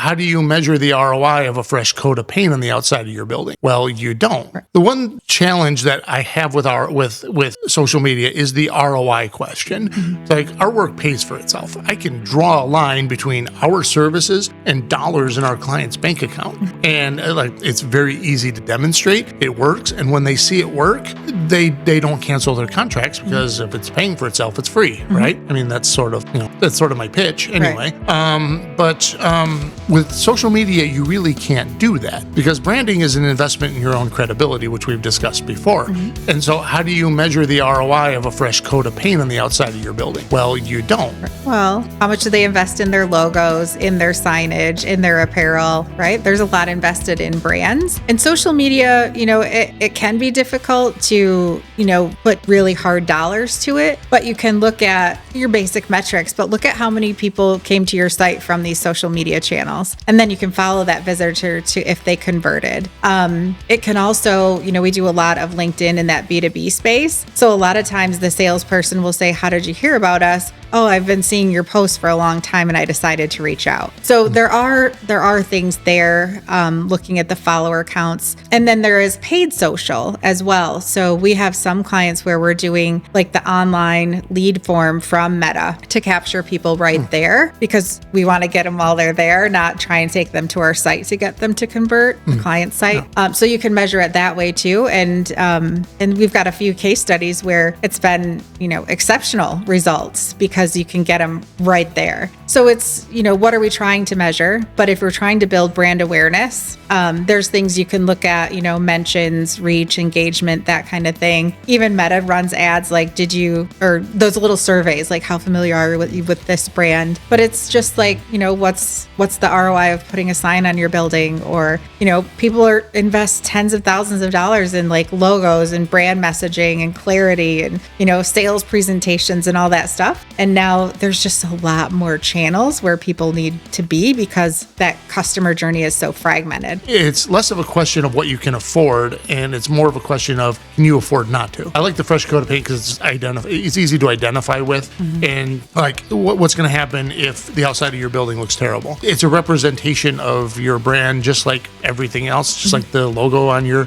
how do you measure the ROI of a fresh coat of paint on the outside of your building? Well, you don't. Right. The one challenge that I have with social media is the ROI question. Mm-hmm. It's like our work pays for itself. I can draw a line between our services and dollars in our client's bank account. Mm-hmm. And it's very easy to demonstrate. It works. And when they see it work, they don't cancel their contracts because if it's paying for itself, it's free, right? I mean, that's sort of my pitch anyway. Right. But with social media, you really can't do that because branding is an investment in your own credibility, which we've discussed before. Mm-hmm. And so how do you measure the ROI of a fresh coat of paint on the outside of your building? Well, you don't. Well, how much do they invest in their logos, in their signage, in their apparel, right? There's a lot invested in brands. And social media, it can be difficult to, put really hard dollars to it, but you can look at your basic metrics, but look at how many people came to your site from these social media channels. And then you can follow that visitor to if they converted. It can also, we do a lot of LinkedIn in that B2B space. So a lot of times the salesperson will say, how did you hear about us? Oh, I've been seeing your posts for a long time and I decided to reach out. So there are things there, looking at the follower counts. And then there is paid social as well. So we have some clients where we're doing like the online lead form from Meta to capture people right there because we want to get them while they're there, not try and take them to our site to get them to convert the client site. Yeah. So you can measure it that way too. And we've got a few case studies where it's been, exceptional results because you can get them right there. So it's, what are we trying to measure? But if we're trying to build brand awareness, there's things you can look at, mentions, reach, engagement, that kind of thing. Even Meta runs ads like, or those little surveys, like how familiar are you with this brand? But it's just like, what's the ROI of putting a sign on your building? Or, people invest tens of thousands of dollars in like logos and brand messaging and clarity and, sales presentations and all that stuff. And now there's just a lot more channels where people need to be because that customer journey is so fragmented. It's less of a question of what you can afford, and it's more of a question of can you afford not to. I like the fresh coat of paint because it's easy to identify with, and like what's going to happen if the outside of your building looks terrible. It's a representation of your brand, just like everything else, just like the logo on your